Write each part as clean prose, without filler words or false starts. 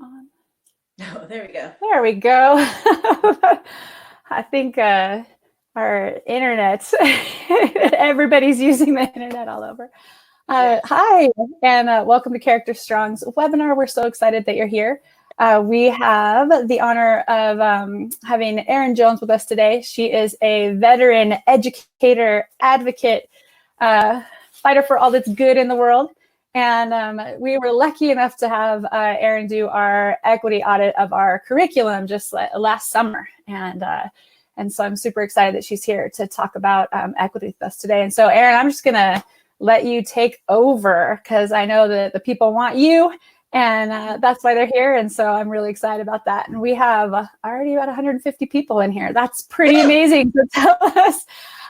on? Oh, there we go. There we go. I think our internet, everybody's using the internet all over. Yes. Hi, and welcome to Character Strong's webinar. We're so excited that you're here. We have the honor of having Erin Jones with us today. She is a veteran educator, advocate, fighter for all that's good in the world. And we were lucky enough to have Erin do our equity audit of our curriculum just last summer. And so I'm super excited that she's here to talk about equity with us today. And so, Erin, I'm just going to let you take over because I know that the people want you, and that's why they're here. And so I'm really excited about that. And we have already about 150 people in here. That's pretty amazing. So tell us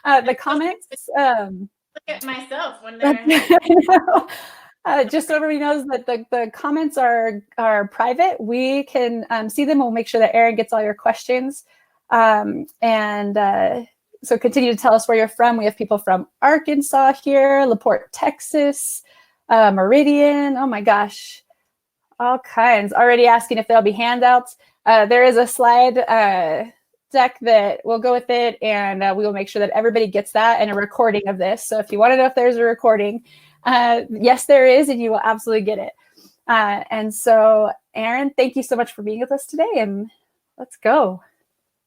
the comments. Look at myself when they're just so everybody knows that the comments are private. We can see them. We'll make sure that Erin gets all your questions. So continue to tell us where you're from. We have people from Arkansas here, LaPorte, Texas, Meridian. Oh my gosh, all kinds. Already asking if there'll be handouts. There is a slide deck that will go with it, and we will make sure that everybody gets that and a recording of this. So if you want to know if there's a recording, yes, there is, and you will absolutely get it. And so, Erin, thank you so much for being with us today, and let's go.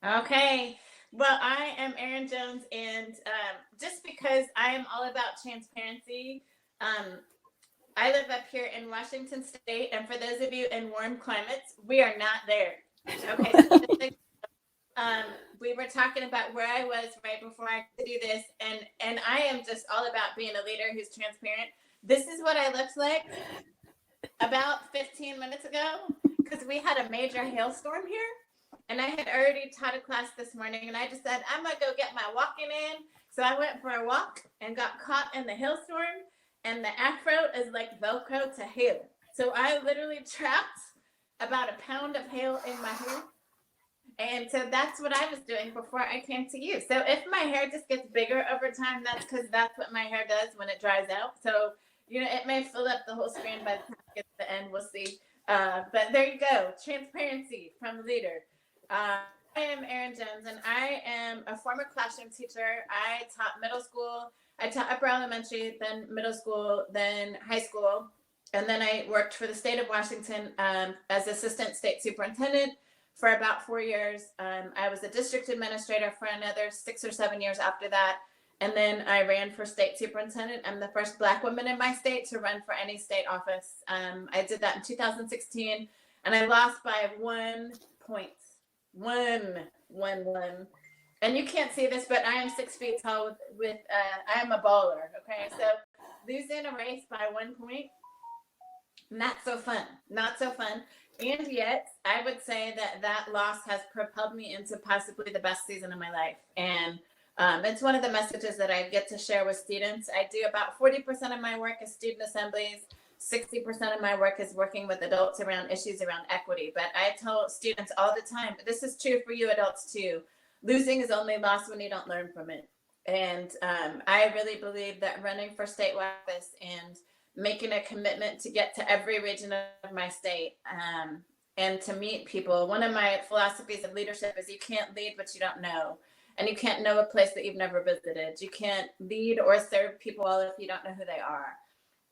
Okay. Well, I am Erin Jones, and just because I am all about transparency, I live up here in Washington State, and for those of you in warm climates, we are not there. Okay, so we were talking about where I was right before I could do this, and I am just all about being a leader who's transparent. This is what I looked like about 15 minutes ago because we had a major hailstorm here. And I had already taught a class this morning, and I just said, I'm going to go get my walking in. So I went for a walk and got caught in the hailstorm, and the afro is like Velcro to hail. So I literally trapped about a pound of hail in my hair. And so that's what I was doing before I came to you. So if my hair just gets bigger over time, that's because that's what my hair does when it dries out. So, it may fill up the whole screen by the time it gets to the end. We'll see. But there you go. Transparency from the leader. I am Erin Jones, and I am a former classroom teacher. I taught middle school. I taught upper elementary, then middle school, then high school. And then I worked for the state of Washington as assistant state superintendent for about 4 years. I was a district administrator for another 6 or 7 years after that. And then I ran for state superintendent. I'm the first Black woman in my state to run for any state office. I did that in 2016, and I lost by 1 point. One. And you can't see this, but I am 6 feet tall with I am a baller. Okay, so losing a race by 1 point, not so fun. And yet, I would say that loss has propelled me into possibly the best season of my life. And it's one of the messages that I get to share with students. I do about 40% of my work as student assemblies. 60% of my work is working with adults around issues around equity. But I tell students all the time, this is true for you adults too. Losing is only lost when you don't learn from it. And I really believe that running for statewide office and making a commitment to get to every region of my state and to meet people. One of my philosophies of leadership is you can't lead what you don't know. And you can't know a place that you've never visited. You can't lead or serve people well if you don't know who they are.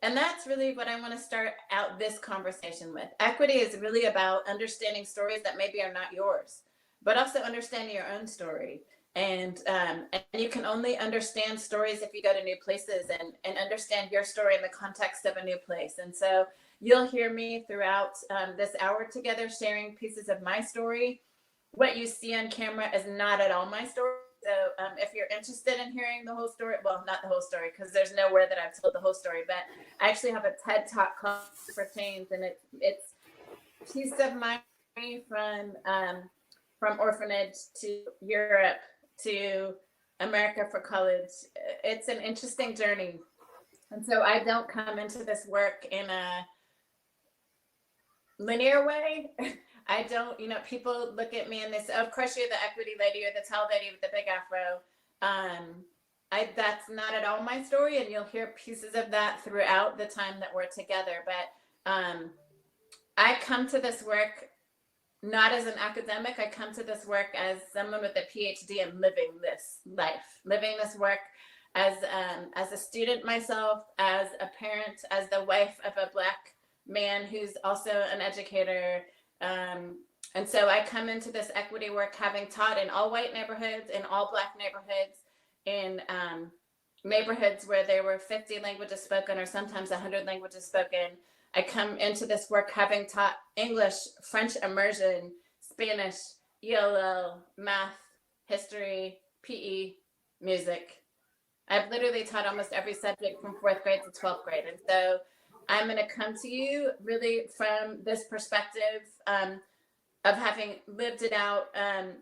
And that's really what I want to start out this conversation with. Equity is really about understanding stories that maybe are not yours, but also understanding your own story. And you can only understand stories if you go to new places and understand your story in the context of a new place. And so you'll hear me throughout this hour together sharing pieces of my story. What you see on camera is not at all my story. So if you're interested in hearing the whole story, well, not the whole story, because there's nowhere that I've told the whole story, but I actually have a TED Talk called for Change, and it's a piece of my story from orphanage to Europe to America for college. It's an interesting journey. And so I don't come into this work in a linear way. I don't, people look at me and they say, of course you're the equity lady, you're the tall lady with the big afro. That's not at all my story, and you'll hear pieces of that throughout the time that we're together. But I come to this work not as an academic. I come to this work as someone with a PhD and living this life, living this work as a student myself, as a parent, as the wife of a Black man who's also an educator. And so I come into this equity work having taught in all white neighborhoods, in all Black neighborhoods, in neighborhoods where there were 50 languages spoken or sometimes 100 languages spoken. I come into this work having taught English, French immersion, Spanish, ELL, math, history, PE, music. I've literally taught almost every subject from 4th grade to 12th grade. And so I'm going to come to you really from this perspective of having lived it out,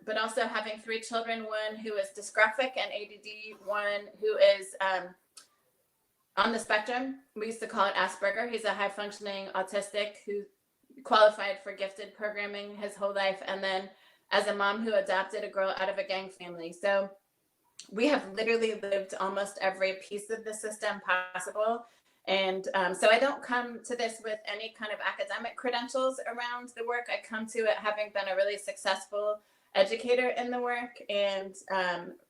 but also having 3 children, one who is dysgraphic and ADD, one who is on the spectrum. We used to call it Asperger. He's a high functioning autistic who qualified for gifted programming his whole life. And then as a mom who adopted a girl out of a gang family. So we have literally lived almost every piece of the system possible. And so I don't come to this with any kind of academic credentials around the work. I come to it having been a really successful educator in the work and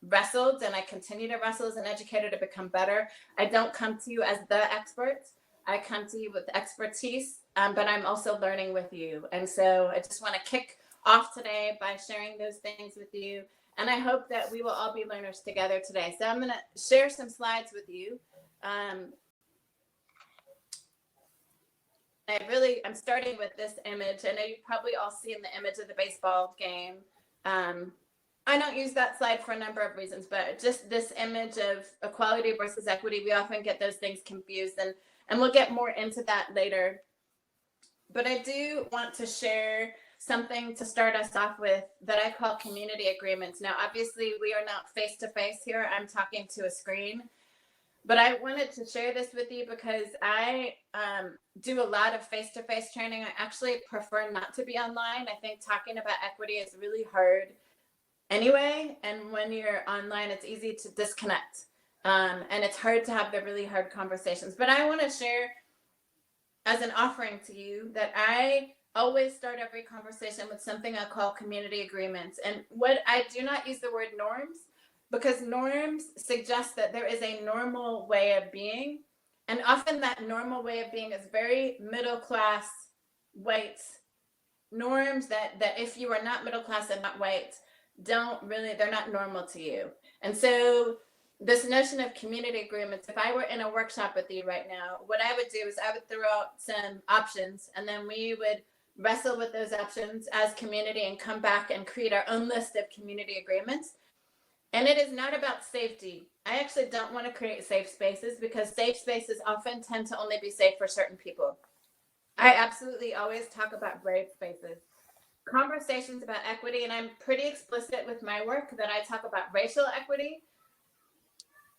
wrestled, and I continue to wrestle as an educator to become better. I don't come to you as the expert. I come to you with expertise, but I'm also learning with you. And so I just want to kick off today by sharing those things with you. And I hope that we will all be learners together today. So I'm going to share some slides with you. I'm starting with this image. I know you've probably all seen the image of the baseball game. I don't use that slide for a number of reasons, but just this image of equality versus equity, we often get those things confused, and we'll get more into that later. But I do want to share something to start us off with that I call community agreements. Now, obviously, we are not face-to-face here. I'm talking to a screen. But I wanted to share this with you because I do a lot of face-to-face training. I actually prefer not to be online. I think talking about equity is really hard anyway. And when you're online, it's easy to disconnect. And it's hard to have the really hard conversations. But I want to share as an offering to you that I always start every conversation with something I call community agreements. And what I do not use the word norms, because norms suggest that there is a normal way of being. And often that normal way of being is very middle class, white norms that if you are not middle class and not white, they're not normal to you. And so this notion of community agreements, if I were in a workshop with you right now, what I would do is I would throw out some options, and then we would wrestle with those options as community and come back and create our own list of community agreements. And it is not about safety. I actually don't want to create safe spaces because safe spaces often tend to only be safe for certain people. I absolutely always talk about brave spaces. Conversations about equity, and I'm pretty explicit with my work that I talk about racial equity.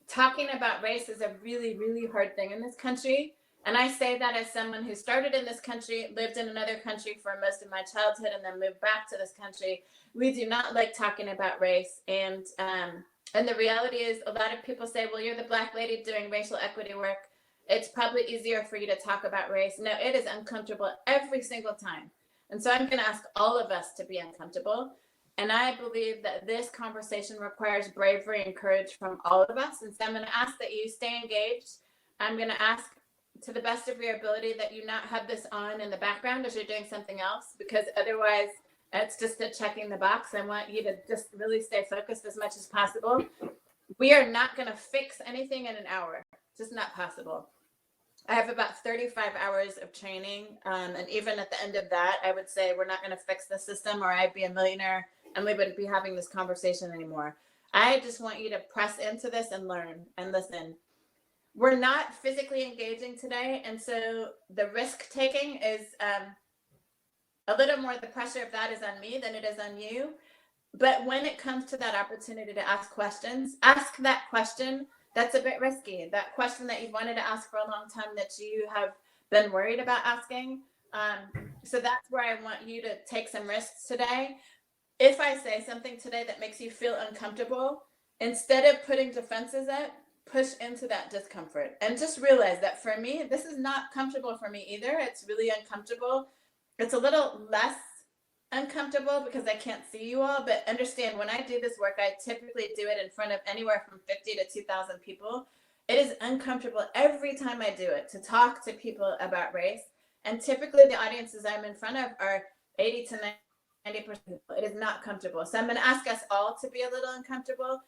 Talking about race is a really, really hard thing in this country. And I say that as someone who started in this country, lived in another country for most of my childhood, and then moved back to this country. We do not like talking about race. And the reality is a lot of people say, well, you're the Black lady doing racial equity work. It's probably easier for you to talk about race. No, it is uncomfortable every single time. And so I'm going to ask all of us to be uncomfortable. And I believe that this conversation requires bravery and courage from all of us. And so I'm going to ask that you stay engaged. I'm going to ask to the best of your ability that you not have this on in the background as you're doing something else, because otherwise it's just a checking the box. I want you to just really stay focused as much as possible. We are not going to fix anything in an hour. Just not possible. I have about 35 hours of training. And even at the end of that, I would say we're not going to fix the system, or I'd be a millionaire and we wouldn't be having this conversation anymore. I just want you to press into this and learn and listen. We're not physically engaging today. And so the risk taking is a little more, the pressure of that is on me than it is on you. But when it comes to that opportunity to ask questions, ask that question that's a bit risky. That question that you've wanted to ask for a long time that you have been worried about asking. So that's where I want you to take some risks today. If I say something today that makes you feel uncomfortable, instead of putting defenses up, push into that discomfort and just realize that for me, this is not comfortable for me either. It's really uncomfortable. it's a little less uncomfortable because I can't see you all, but understand when I do this work, I typically do it in front of anywhere from 50 to 2,000 people. It is uncomfortable every time I do it to talk to people about race. And typically the audiences I'm in front of are 80 to 90% people. It is not comfortable. So I'm going to ask us all to be a little uncomfortable.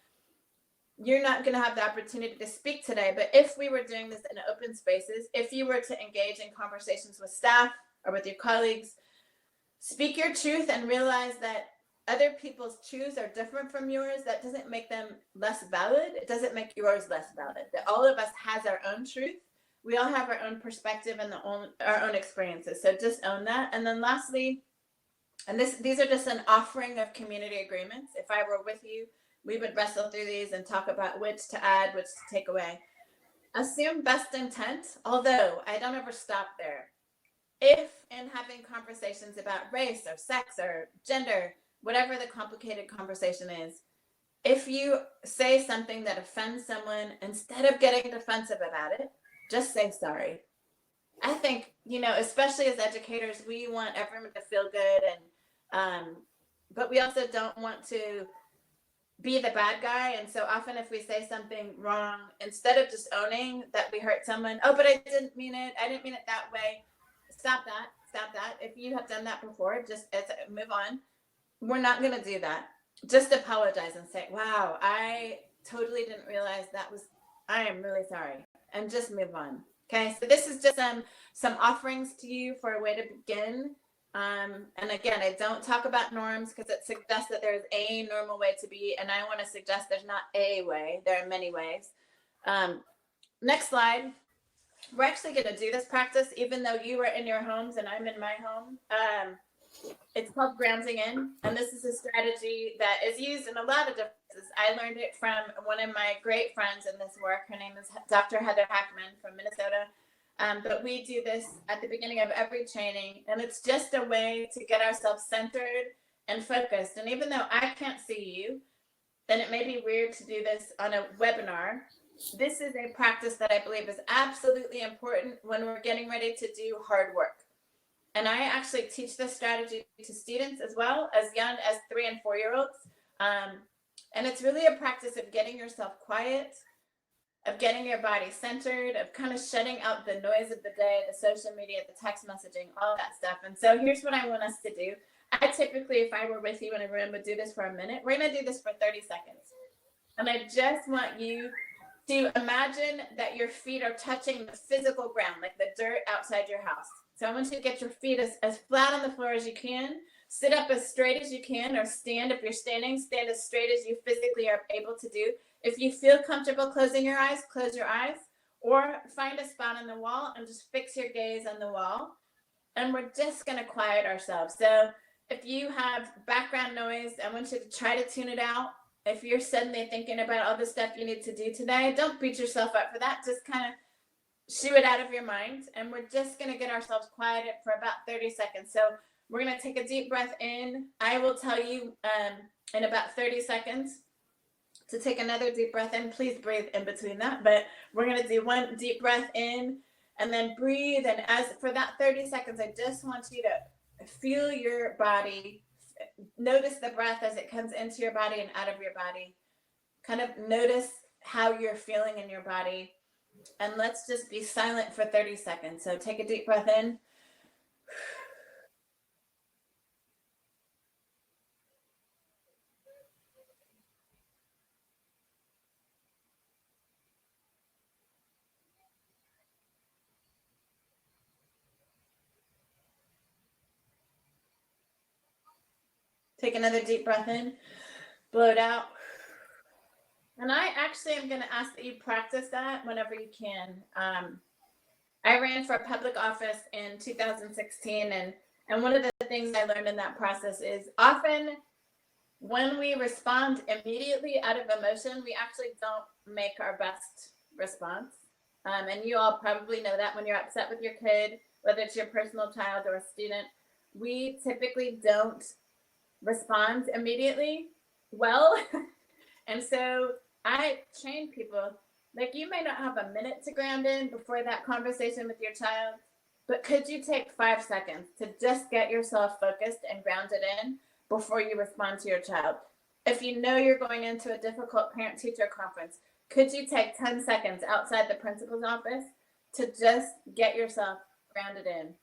You're not going to have the opportunity to speak today, but if we were doing this in open spaces, if you were to engage in conversations with staff or with your colleagues, speak your truth and realize that other people's truths are different from yours. That doesn't make them less valid. It doesn't make yours less valid. That all of us has our own truth. We all have our own perspective and our own experiences. So just own that. And then lastly, and these are just an offering of community agreements. If I were with you, we would wrestle through these and talk about which to add, which to take away. Assume best intent, although I don't ever stop there. If in having conversations about race or sex or gender, whatever the complicated conversation is, if you say something that offends someone, instead of getting defensive about it, just say sorry. I think, especially as educators, we want everyone to feel good, but we also don't want to be the bad guy. And so often if we say something wrong, instead of just owning that we hurt someone, oh, but I didn't mean it that way. Stop that. If you have done that before, just move on. We're not going to do that. Just apologize and say, wow, I totally didn't realize I am really sorry. And just move on. Okay. So this is just some offerings to you for a way to begin. And again, I don't talk about norms because it suggests that there's a normal way to be. And I want to suggest there's not a way. There are many ways. Next slide. We're actually going to do this practice even though you are in your homes and I'm in my home. It's called grounding in, and this is a strategy that is used in a lot of different places. I learned it from one of my great friends in this work. Her name is Dr. Heather Hackman from Minnesota. But we do this at the beginning of every training, and it's just a way to get ourselves centered and focused. And even though I can't see you, then it may be weird to do this on a webinar. This is a practice that I believe is absolutely important when we're getting ready to do hard work. And I actually teach this strategy to students as well, as young as 3 and 4-year-olds. And it's really a practice of getting yourself quiet, of getting your body centered, of kind of shutting out the noise of the day, the social media, the text messaging, all that stuff. And so here's what I want us to do. I typically, if I were with you in a room, would do this for a minute. We're going to do this for 30 seconds. And I just want you to imagine that your feet are touching the physical ground, like the dirt outside your house. So I want you to get your feet as flat on the floor as you can. Sit up as straight as you can, or stand. If you're standing, stand as straight as you physically are able to do. If you feel comfortable closing your eyes, close your eyes, or find a spot on the wall and just fix your gaze on the wall. And we're just going to quiet ourselves. So if you have background noise, I want you to try to tune it out. If you're suddenly thinking about all the stuff you need to do today, don't beat yourself up for that. Just kind of shoo it out of your mind. And we're just going to get ourselves quieted for about 30 seconds. So we're going to take a deep breath in. I will tell you in about 30 seconds to take another deep breath in. Please breathe in between that. But we're going to do one deep breath in and then breathe. And as for that 30 seconds, I just want you to feel your body. Notice the breath as it comes into your body and out of your body. Kind of notice how you're feeling in your body. And let's just be silent for 30 seconds. So take a deep breath in. Take another deep breath in. Blow it out. And I actually am going to ask that you practice that whenever you can. I ran for a public office in 2016, and one of the things I learned in that process is often when we respond immediately out of emotion, we actually don't make our best response. And you all probably know that when you're upset with your kid, whether it's your personal child or a student, we typically don't respond immediately well. And so I train people, like, you may not have a minute to ground in before that conversation with your child, but could you take 5 seconds to just get yourself focused and grounded in before you respond to your child? If you know you're going into a difficult parent-teacher conference, could you take 10 seconds outside the principal's office to just get yourself grounded in?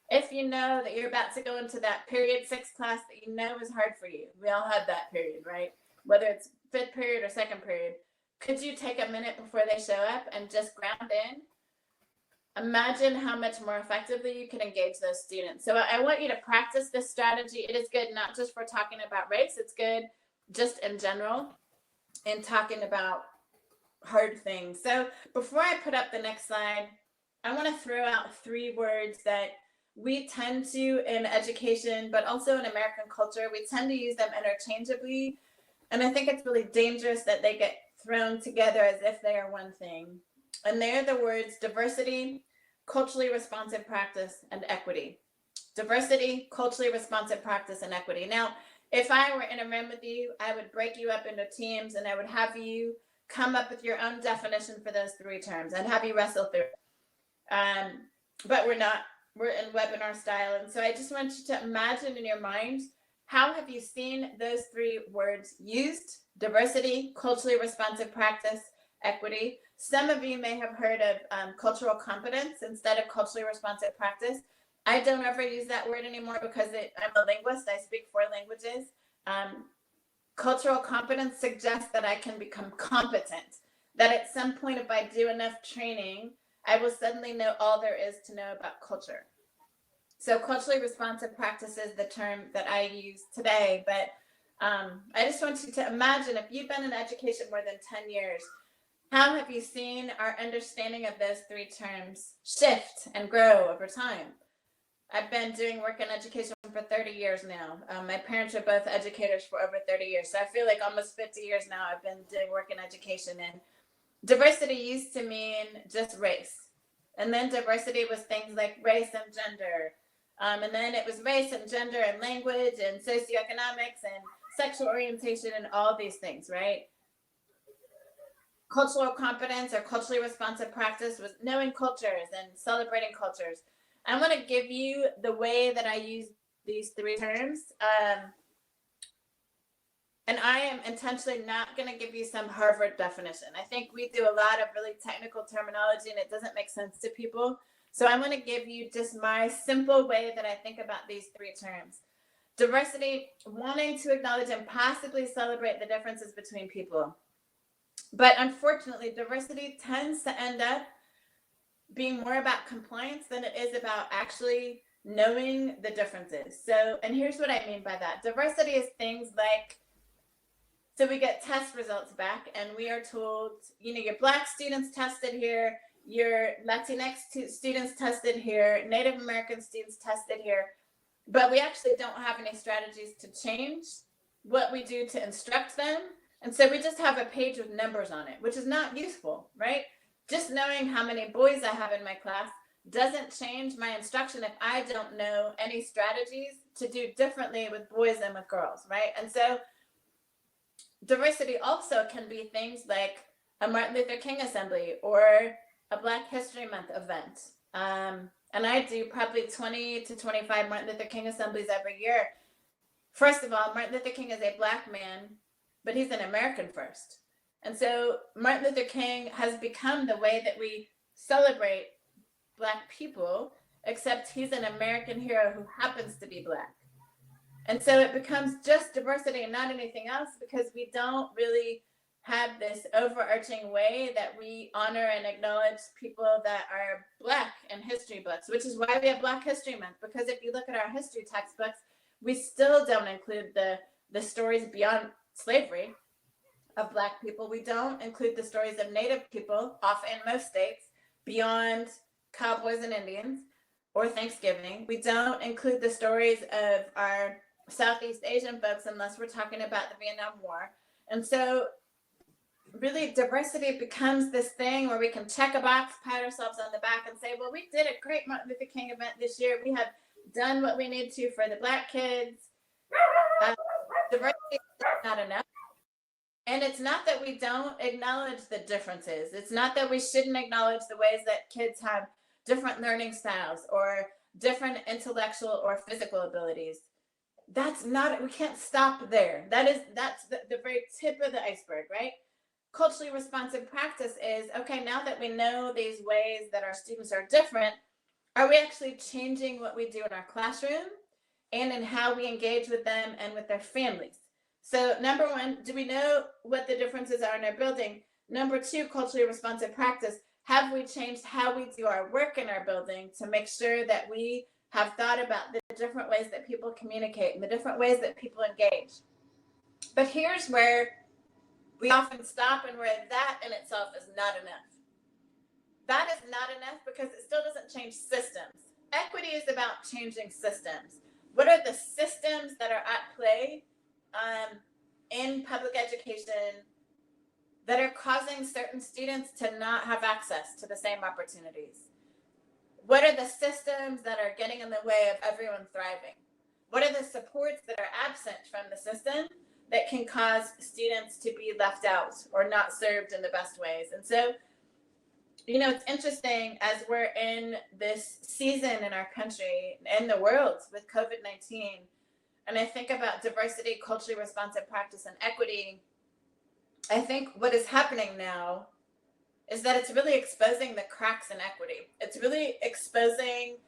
If you know that you're about to go into that period 6 class that you know is hard for you, we all had that period, right? Whether it's 5th period or 2nd period, could you take a minute before they show up and just ground in? Imagine how much more effectively you can engage those students. So I want you to practice this strategy. It is good not just for talking about race, it's good just in general in talking about hard things. So before I put up the next slide, I want to throw out 3 words that we tend to in education, but also in American culture, we tend to use them interchangeably. And I think it's really dangerous that they get thrown together as if they are one thing. And they're the words diversity, culturally responsive practice, and equity. Diversity, culturally responsive practice, and equity. Now, if I were in a room with you, I would break you up into teams and I would have you come up with your own definition for those 3 terms and have you wrestle through it. But we're not. We're in webinar style. And so I just want you to imagine in your mind, how have you seen those 3 words used? Diversity, culturally responsive practice, equity. Some of you may have heard of cultural competence instead of culturally responsive practice. I don't ever use that word anymore because I'm a linguist. I speak 4 languages. Cultural competence suggests that I can become competent, that at some point, if I do enough training, I will suddenly know all there is to know about culture. So culturally responsive practice is the term that I use today, but I just want you to imagine if you've been in education more than 10 years, how have you seen our understanding of those 3 terms shift and grow over time? I've been doing work in education for 30 years now. My parents are both educators for over 30 years. So I feel like almost 50 years now I've been doing work in education. And diversity used to mean just race. And then diversity was things like race and gender. And then it was race and gender and language and socioeconomics and sexual orientation and all these things, right? Cultural competence or culturally responsive practice was knowing cultures and celebrating cultures. I want to give you the way that I use these 3 terms. And I am intentionally not going to give you some Harvard definition. I think we do a lot of really technical terminology and it doesn't make sense to people. So I'm going to give you just my simple way that I think about these 3 terms. Diversity, wanting to acknowledge and possibly celebrate the differences between people. But unfortunately, diversity tends to end up being more about compliance than it is about actually knowing the differences. So, and here's what I mean by that. Diversity is things like, so we get test results back and we are told, you know, your Black students tested here, your Latinx students tested here, Native American students tested here, but we actually don't have any strategies to change what we do to instruct them. And so we just have a page with numbers on it, which is not useful, right? Just knowing how many boys I have in my class doesn't change my instruction if I don't know any strategies to do differently with boys than with girls, right? And so diversity also can be things like a Martin Luther King assembly or a Black History Month event. And I do probably 20 to 25 Martin Luther King assemblies every year. First of all, Martin Luther King is a Black man, but he's an American first. And so Martin Luther King has become the way that we celebrate Black people, except he's an American hero who happens to be Black. And so it becomes just diversity and not anything else because we don't really have this overarching way that we honor and acknowledge people that are Black in history books, which is why we have Black History Month. Because if you look at our history textbooks, we still don't include the stories beyond slavery of Black people. We don't include the stories of Native people, off in most states, beyond cowboys and Indians or Thanksgiving. We don't include the stories of our Southeast Asian folks unless we're talking about the Vietnam War. And so really diversity becomes this thing where we can check a box, pat ourselves on the back and say, well, we did a great Martin Luther King event this year. We have done what we need to for the Black kids. Diversity is not enough. And it's not that we don't acknowledge the differences. It's not that we shouldn't acknowledge the ways that kids have different learning styles or different intellectual or physical abilities. That's not, we can't stop there. That's the very tip of the iceberg, right? Culturally responsive practice is, okay, now that we know these ways that our students are different, are we actually changing what we do in our classroom and in how we engage with them and with their families? So number one, do we know what the differences are in our building? Number two, culturally responsive practice. Have we changed how we do our work in our building to make sure that we have thought about the different ways that people communicate and the different ways that people engage? But here's where we often stop and where that in itself is not enough. That is not enough because it still doesn't change systems. Equity is about changing systems. What are the systems that are at play in public education that are causing certain students to not have access to the same opportunities? What are the systems that are getting in the way of everyone thriving? What are the supports that are absent from the system that can cause students to be left out or not served in the best ways? And so, you know, it's interesting as we're in this season in our country and the world with COVID-19, and I think about diversity, culturally responsive practice, and equity. I think what is happening now is that it's really exposing the cracks in equity. It's really exposing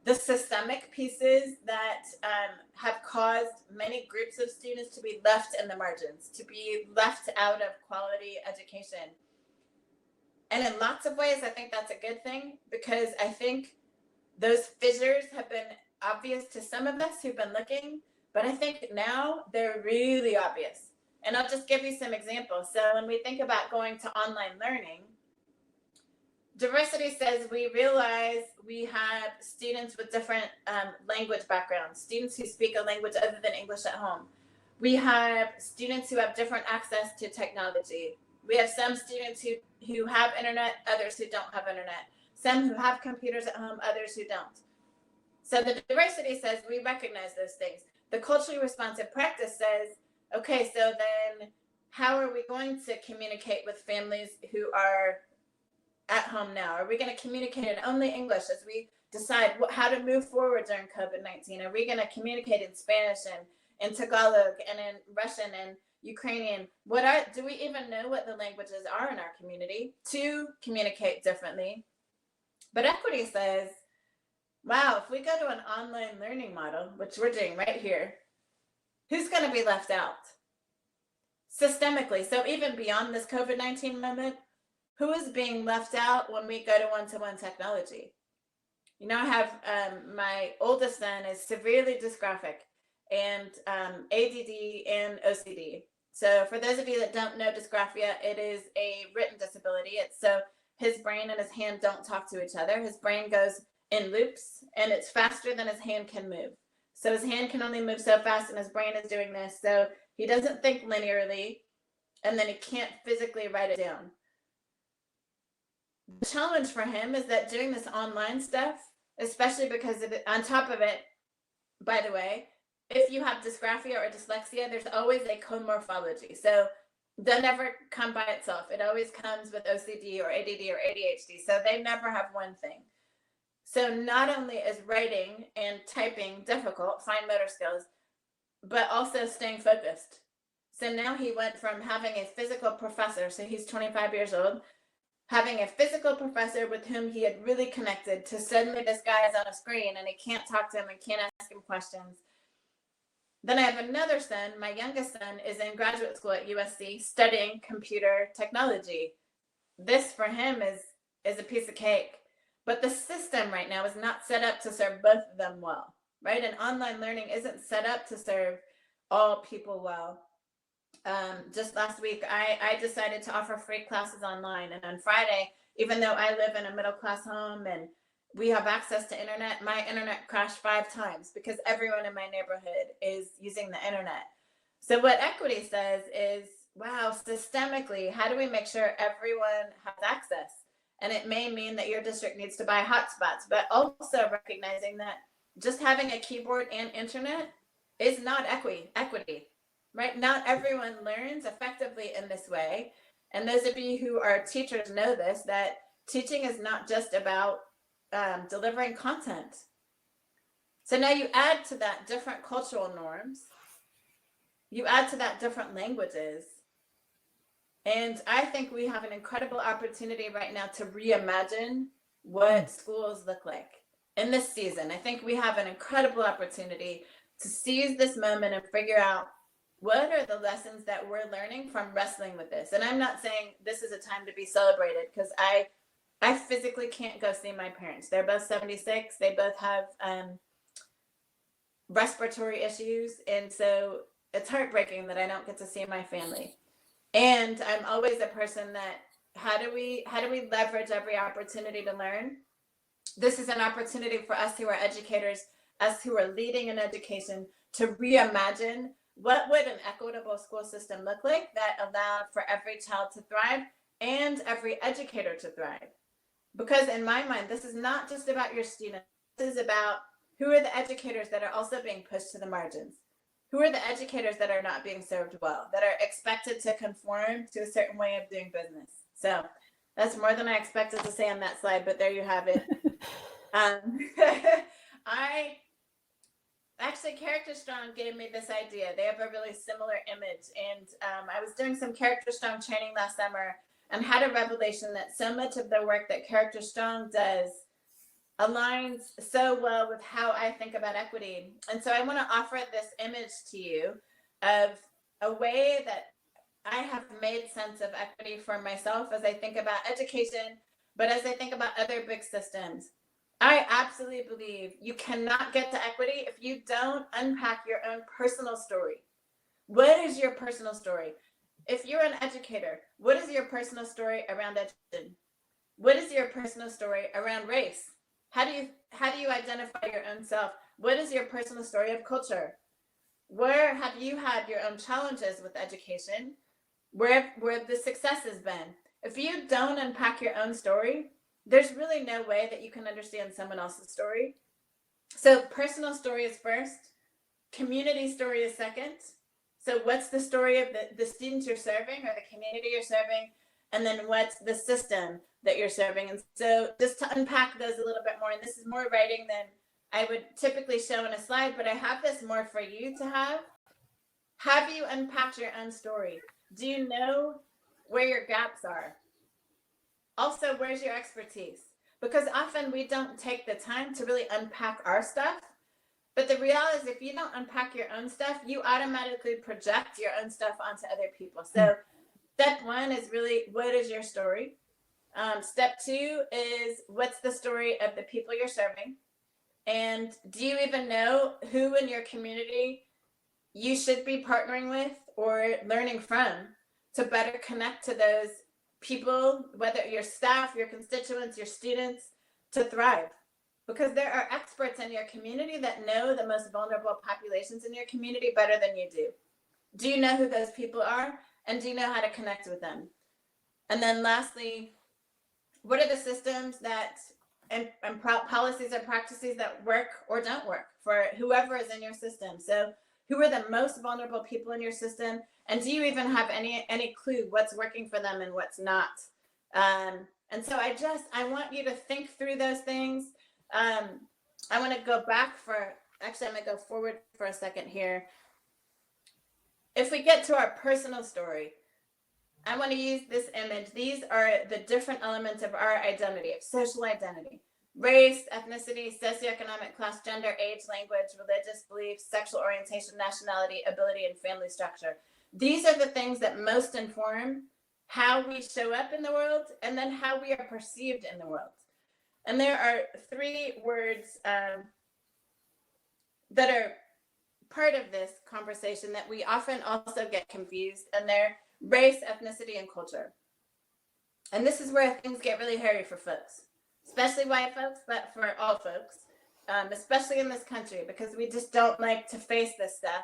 the systemic pieces that have caused many groups of students to be left in the margins, to be left out of quality education. And in lots of ways, I think that's a good thing, because I think those fissures have been obvious to some of us who've been looking, but I think now they're really obvious. And I'll just give you some examples. So when we think about going to online learning, diversity says we realize we have students with different language backgrounds, students who speak a language other than English at home. We have students who have different access to technology. We have some students who have internet, others who don't have internet. Some who have computers at home, others who don't. So the diversity says we recognize those things. The culturally responsive practice says, okay, so then how are we going to communicate with families who are at home now? Are we going to communicate in only English as we decide how to move forward during COVID-19? Are we going to communicate in Spanish and in Tagalog and in Russian and Ukrainian? Do we even know what the languages are in our community to communicate differently? But equity says, wow, if we go to an online learning model, which we're doing right here, who's going to be left out? Systemically, so even beyond this COVID-19 moment, who is being left out when we go to one-to-one technology? You know, I have my oldest son is severely dysgraphic and ADD and OCD. So for those of you that don't know dysgraphia, it is a written disability. It's so his brain and his hand don't talk to each other. His brain goes in loops and it's faster than his hand can move. So his hand can only move so fast and his brain is doing this. So he doesn't think linearly and then he can't physically write it down. The challenge for him is that doing this online stuff, especially because of it, on top of it, by the way, if you have dysgraphia or dyslexia, there's always a comorphology. So they'll never come by itself. It always comes with OCD or ADD or ADHD. So they never have one thing. So not only is writing and typing difficult, fine motor skills, but also staying focused. So now he went from having a physical professor, so he's 25 years old, having a physical professor with whom he had really connected, to suddenly this guy is on a screen and he can't talk to him and can't ask him questions. Then I have another son. My youngest son is in graduate school at USC studying computer technology. This for him is a piece of cake. But the system right now is not set up to serve both of them well, right? And online learning isn't set up to serve all people well. Just last week, I decided to offer free classes online. And on Friday, even though I live in a middle-class home and we have access to internet, my internet crashed 5 times because everyone in my neighborhood is using the internet. So what equity says is, wow, systemically, how do we make sure everyone has access? And it may mean that your district needs to buy hotspots, but also recognizing that just having a keyboard and internet is not equity, right? Not everyone learns effectively in this way. And those of you who are teachers know this, that teaching is not just about delivering content. So now you add to that different cultural norms, you add to that different languages. And I think we have an incredible opportunity right now to reimagine what schools look like in this season. I think we have an incredible opportunity to seize this moment and figure out what are the lessons that we're learning from wrestling with this. And I'm not saying this is a time to be celebrated, because I physically can't go see my parents. They're both 76. They both have respiratory issues. And so it's heartbreaking that I don't get to see my family. And I'm always a person that, how do we leverage every opportunity to learn? This is an opportunity for us who are educators, us who are leading in education, to reimagine what would an equitable school system look like that allowed for every child to thrive and every educator to thrive. Because in my mind, this is not just about your students. This is about who are the educators that are also being pushed to the margins. Who are the educators that are not being served well, that are expected to conform to a certain way of doing business? So that's more than I expected to say on that slide, but there you have it. I actually, Character Strong gave me this idea. They have a really similar image. And I was doing some Character Strong training last summer and had a revelation that so much of the work that Character Strong does aligns so well with how I think about equity. And so I want to offer this image to you of a way that I have made sense of equity for myself as I think about education, but as I think about other big systems. I absolutely believe you cannot get to equity if you don't unpack your own personal story. What is your personal story? If you're an educator, what is your personal story around education? What is your personal story around race? How do you identify your own self? What is your personal story of culture? Where have you had your own challenges with education? Where the success has been? If you don't unpack your own story, there's really no way that you can understand someone else's story. So personal story is first, community story is second. So what's the story of the students you're serving or the community you're serving? And then what's the system that you're serving? And so just to unpack those a little bit more, and this is more writing than I would typically show in a slide, but I have this more for you to have. Have you unpacked your own story? Do you know where your gaps are? Also, where's your expertise? Because often we don't take the time to really unpack our stuff. But the reality is, if you don't unpack your own stuff, you automatically project your own stuff onto other people. So step one is really, what is your story? Step two is, what's the story of the people you're serving? And do you even know who in your community you should be partnering with or learning from to better connect to those people, whether your staff, your constituents, your students, to thrive? Because there are experts in your community that know the most vulnerable populations in your community better than you do. Do you know who those people are? And do you know how to connect with them? And then lastly, what are the systems that and policies and practices that work or don't work for whoever is in your system? So who are the most vulnerable people in your system? And do you even have any clue what's working for them and what's not? And so I want you to think through those things. I want to go back I'm going to go forward for a second here. If we get to our personal story, I want to use this image. These are the different elements of our identity, of social identity: race, ethnicity, socioeconomic class, gender, age, language, religious beliefs, sexual orientation, nationality, ability, and family structure. These are the things that most inform how we show up in the world and then how we are perceived in the world. And there are three words that are part of this conversation that we often also get confused, and they're race, ethnicity, and culture. And this is where things get really hairy for folks, especially white folks, but for all folks, especially in this country, because we just don't like to face this stuff.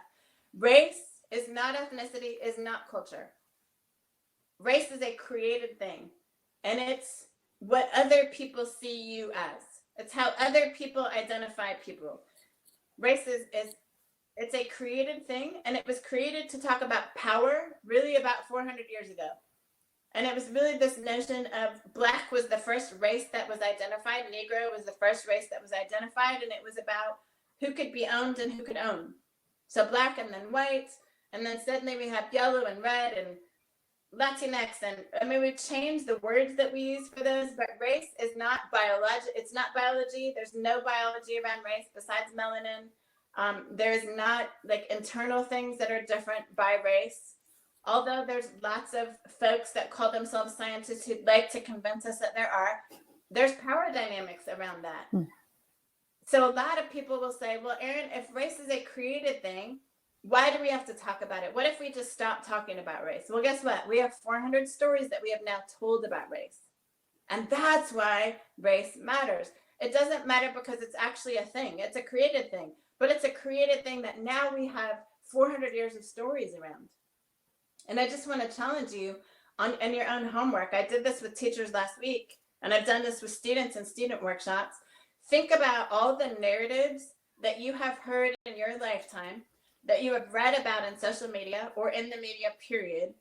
Race is not ethnicity, is not culture. Race is a created thing, and it's what other people see you as. It's how other people identify people. Race it's a created thing, and it was created to talk about power, really about 400 years ago. And it was really this notion of Black was the first race that was identified, Negro was the first race that was identified, and it was about who could be owned and who could own. So Black and then white, and then suddenly we have yellow and red and Latinx, and I mean we changed the words that we use for those, but race is not biology. It's not biology. There's no biology around race besides melanin. There's not like internal things that are different by race. Although there's lots of folks that call themselves scientists who'd like to convince us that there's power dynamics around that. So a lot of people will say, well, Erin, if race is a created thing, why do we have to talk about it? What if we just stop talking about race? Well, guess what? We have 400 stories that we have now told about race. And that's why race matters. It doesn't matter because it's actually a thing. It's a created thing. But it's a created thing that now we have 400 years of stories around. And I just want to challenge you in your own homework. I did this with teachers last week, and I've done this with students in student workshops. Think about all the narratives that you have heard in your lifetime, that you have read about in social media or in the media, period,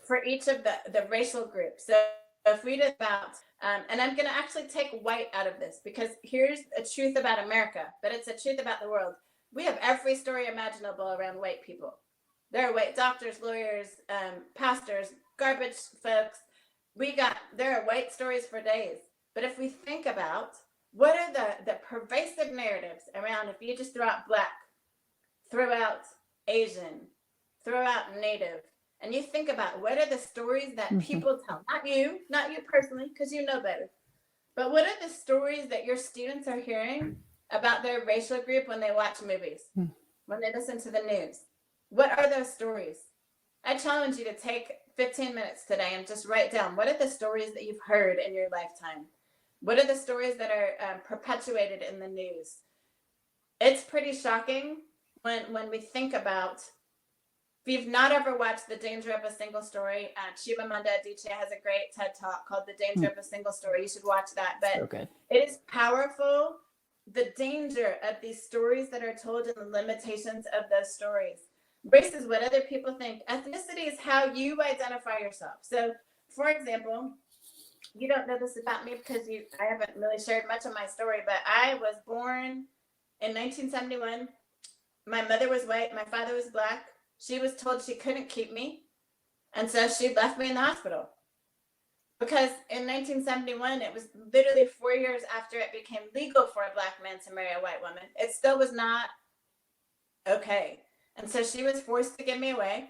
for each of the racial groups. So if we did about, and I'm going to actually take white out of this because here's a truth about America, but it's a truth about the world. We have every story imaginable around white people. There are white doctors, lawyers, pastors, garbage folks. There are white stories for days. But if we think about what are the pervasive narratives around, if you just throw out Black, throw out Asian, throw out Native, and you think about what are the stories that people tell, not you personally, because you know better, but what are the stories that your students are hearing about their racial group when they watch movies, when they listen to the news? What are those stories? I challenge you to take 15 minutes today and just write down what are the stories that you've heard in your lifetime? What are the stories that are perpetuated in the news? It's pretty shocking when we think about, if you've not ever watched The Danger of a Single Story, Chibamanda Adichie has a great TED Talk called The Danger of a Single Story. You should watch that. But it is powerful, the danger of these stories that are told and the limitations of those stories. Race is what other people think. Ethnicity is how you identify yourself. So, for example, you don't know this about me because I haven't really shared much of my story, but I was born in 1971. My mother was white. My father was Black. She was told she couldn't keep me. And so she left me in the hospital. Because in 1971, it was literally 4 years after it became legal for a Black man to marry a white woman. It still was not okay. And so she was forced to give me away,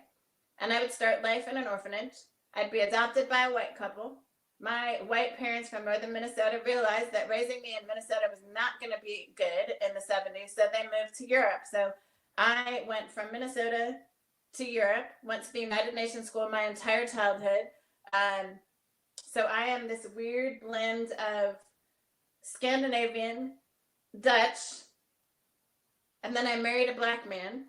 and I would start life in an orphanage. I'd be adopted by a white couple. My white parents from northern Minnesota realized that raising me in Minnesota was not going to be good in the 70s, so they moved to Europe. So I went from Minnesota to Europe, went to the United Nations School my entire childhood. So I am this weird blend of Scandinavian, Dutch, and then I married a Black man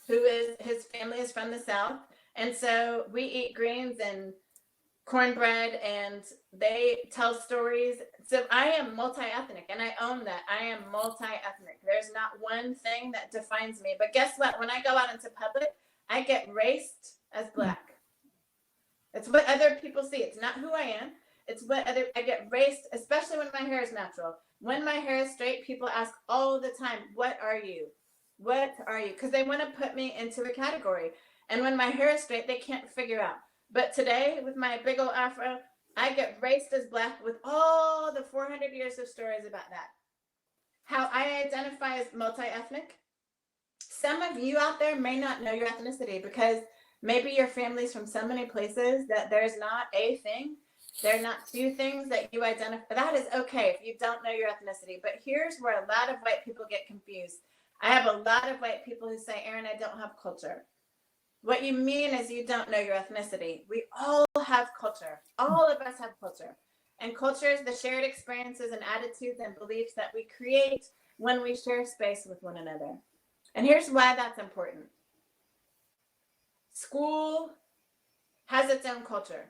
his family is from the South. And so we eat greens and cornbread and they tell stories. So I am multi-ethnic and I own that. I am multi-ethnic. There's not one thing that defines me. But guess what? When I go out into public, I get raced as Black. It's what other people see. It's not who I am. It's what I get raced, especially when my hair is natural. When my hair is straight, people ask all the time, what are you? What are you? Because they want to put me into a category. And when my hair is straight, they can't figure out. But today, with my big old afro, I get raced as Black with all the 400 years of stories about that. How I identify as multi-ethnic. Some of you out there may not know your ethnicity because maybe your family's from so many places that there's not a thing. There are not two things that you identify. That is okay if you don't know your ethnicity. But here's where a lot of white people get confused. I have a lot of white people who say, Erin, I don't have culture. What you mean is you don't know your ethnicity. We all have culture. All of us have culture. And culture is the shared experiences and attitudes and beliefs that we create when we share space with one another. And here's why that's important. School has its own culture.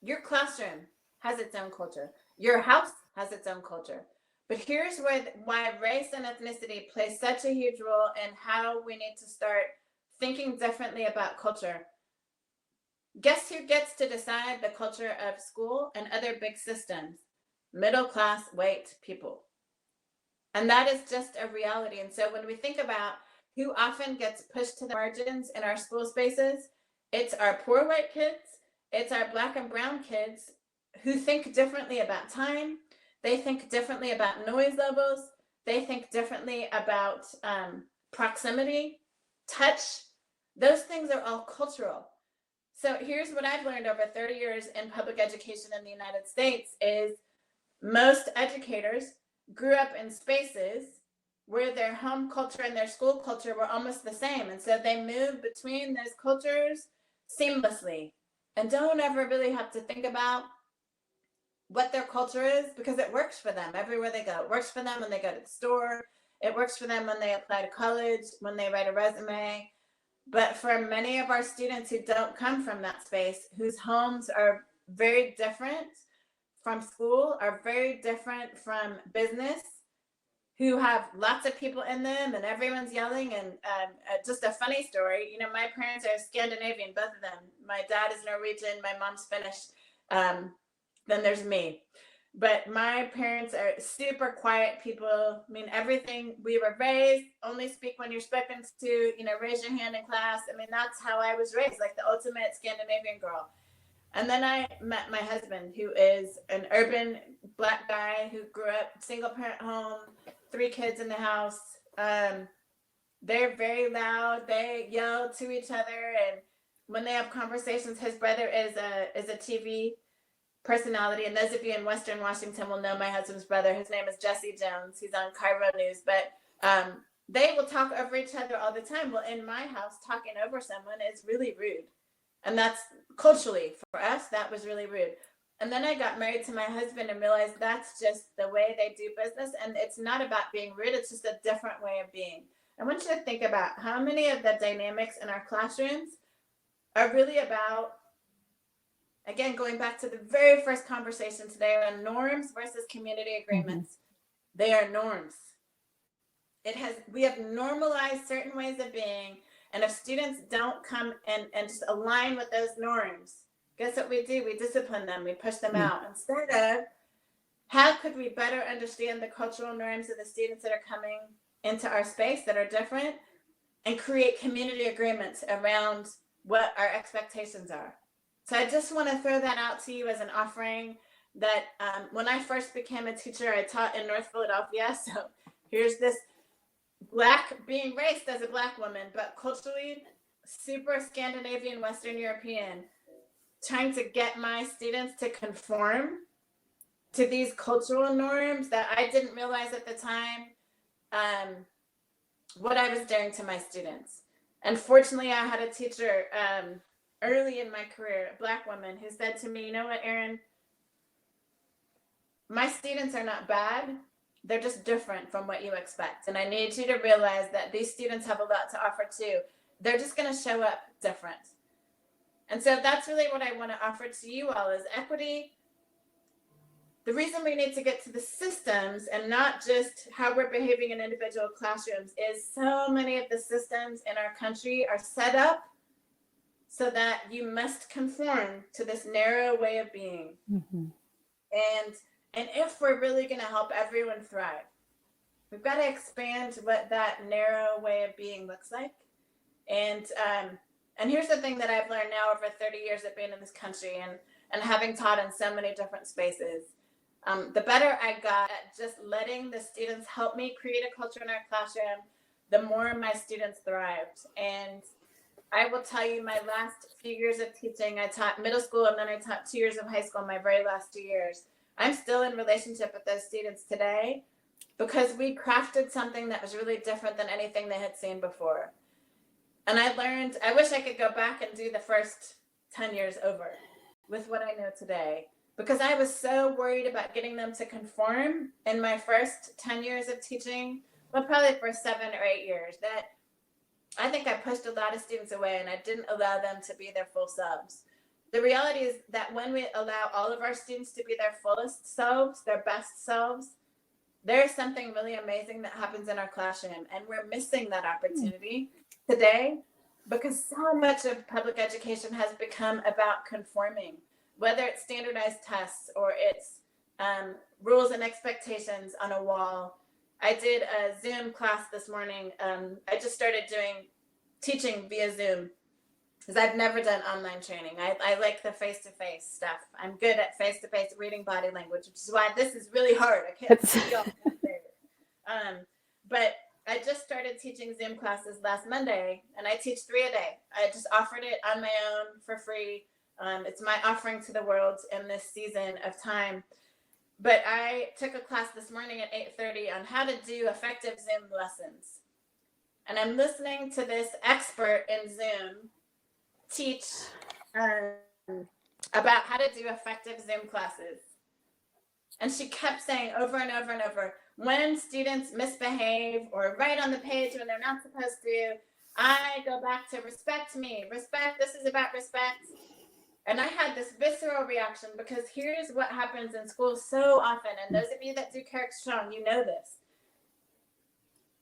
Your classroom has its own culture. Your house has its own culture. But here's why race and ethnicity play such a huge role in how we need to start thinking differently about culture. Guess who gets to decide the culture of school and other big systems? Middle class white people. And that is just a reality. And so when we think about who often gets pushed to the margins in our school spaces, it's our poor white kids, it's our Black and brown kids who think differently about time. They think differently about noise levels. They think differently about proximity, touch. Those things are all cultural. So here's what I've learned over 30 years in public education in the United States is most educators grew up in spaces where their home culture and their school culture were almost the same. And so they moved between those cultures seamlessly and don't ever really have to think about what their culture is because it works for them everywhere they go. It works for them when they go to the store. It works for them when they apply to college, when they write a resume. But for many of our students who don't come from that space, whose homes are very different from school, are very different from business, who have lots of people in them and everyone's yelling. And just a funny story, you know, my parents are Scandinavian, both of them. My dad is Norwegian, my mom's Finnish. Then there's me. But my parents are super quiet people. I mean, everything we were raised, only speak when you're spoken to, you know, raise your hand in class. I mean, that's how I was raised, like the ultimate Scandinavian girl. And then I met my husband, who is an urban Black guy who grew up single parent home, 3 kids in the house. They're very loud. They yell to each other. And when they have conversations, his brother is a TV personality. And those of you in Western Washington will know my husband's brother. His name is Jesse Jones. He's on Cairo News. But they will talk over each other all the time. Well, in my house, talking over someone is really rude. And that's culturally for us, that was really rude. And then I got married to my husband and realized that's just the way they do business. And it's not about being rude. It's just a different way of being. I want you to think about how many of the dynamics in our classrooms are really about, again, going back to the very first conversation today on norms versus community agreements. Mm-hmm. They are norms. We have normalized certain ways of being. And if students don't come and just align with those norms, guess what we do? We discipline them. We push them out. Instead of, how could we better understand the cultural norms of the students that are coming into our space that are different and create community agreements around what our expectations are? So I just want to throw that out to you as an offering that when I first became a teacher, I taught in North Philadelphia. So here's this Black, being raised as a Black woman, but culturally super Scandinavian, Western European, trying to get my students to conform to these cultural norms that I didn't realize at the time what I was doing to my students. And fortunately, I had a teacher early in my career, a Black woman, who said to me, you know what, Erin, my students are not bad. They're just different from what you expect. And I need you to realize that these students have a lot to offer too. They're just going to show up different. And so that's really what I want to offer to you all is equity. The reason we need to get to the systems and not just how we're behaving in individual classrooms is so many of the systems in our country are set up so that you must conform to this narrow way of being. Mm-hmm. And if we're really going to help everyone thrive, we've got to expand what that narrow way of being looks like. And here's the thing that I've learned now over 30 years of being in this country and having taught in so many different spaces. The better I got at just letting the students help me create a culture in our classroom, the more my students thrived. And I will tell you, my last few years of teaching, I taught middle school and then I taught 2 years of high school, my very last 2 years. I'm still in relationship with those students today because we crafted something that was really different than anything they had seen before. And I learned, I wish I could go back and do the first 10 years over with what I know today, because I was so worried about getting them to conform in my first 10 years of teaching, well, probably for 7 or 8 years, that I think I pushed a lot of students away and I didn't allow them to be their full selves. The reality is that when we allow all of our students to be their fullest selves, their best selves, there's something really amazing that happens in our classroom. And we're missing that opportunity today because so much of public education has become about conforming, whether it's standardized tests or it's rules and expectations on a wall. I did a Zoom class this morning. I just started teaching via Zoom because I've never done online training. I like the face-to-face stuff. I'm good at face-to-face reading body language, which is why this is really hard. I can't see y'all. But I just started teaching Zoom classes last Monday, and I teach 3 a day. I just offered it on my own for free. It's my offering to the world in this season of time. But I took a class this morning at 8:30 on how to do effective Zoom lessons. And I'm listening to this expert in Zoom teach about how to do effective Zoom classes. And she kept saying over and over and over, when students misbehave or write on the page when they're not supposed to, I go back to respect me. Respect, this is about respect. And I had this visceral reaction because here's what happens in school so often. And those of you that do Character Strong, you know this.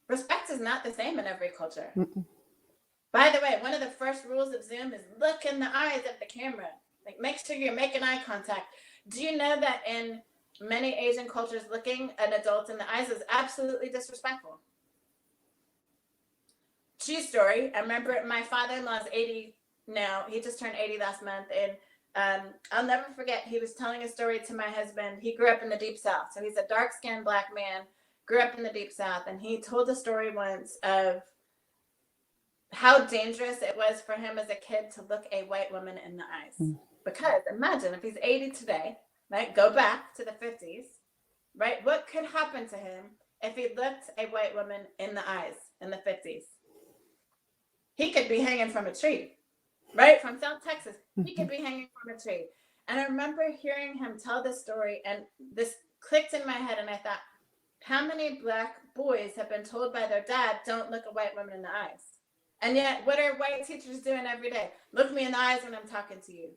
Respect is not the same in every culture. Mm-mm. By the way, one of the first rules of Zoom is look in the eyes of the camera. Like, make sure you're making eye contact. Do you know that in many Asian cultures, looking an adult in the eyes is absolutely disrespectful? True story. I remember my father-in-law is 80 now. He just turned 80 last month. And I'll never forget, he was telling a story to my husband. He grew up in the Deep South. So he's a dark-skinned black man, grew up in the Deep South. And he told a story once of how dangerous it was for him as a kid to look a white woman in the eyes. Mm. Because imagine if he's 80 today, right? Go back to the 50s, right? What could happen to him if he looked a white woman in the eyes in the 50s? He could be hanging from a tree, right? From South Texas, he could be hanging from a tree. And I remember hearing him tell this story, and this clicked in my head, and I thought, how many black boys have been told by their dad, don't look a white woman in the eyes? And yet, what are white teachers doing every day? Look me in the eyes when I'm talking to you,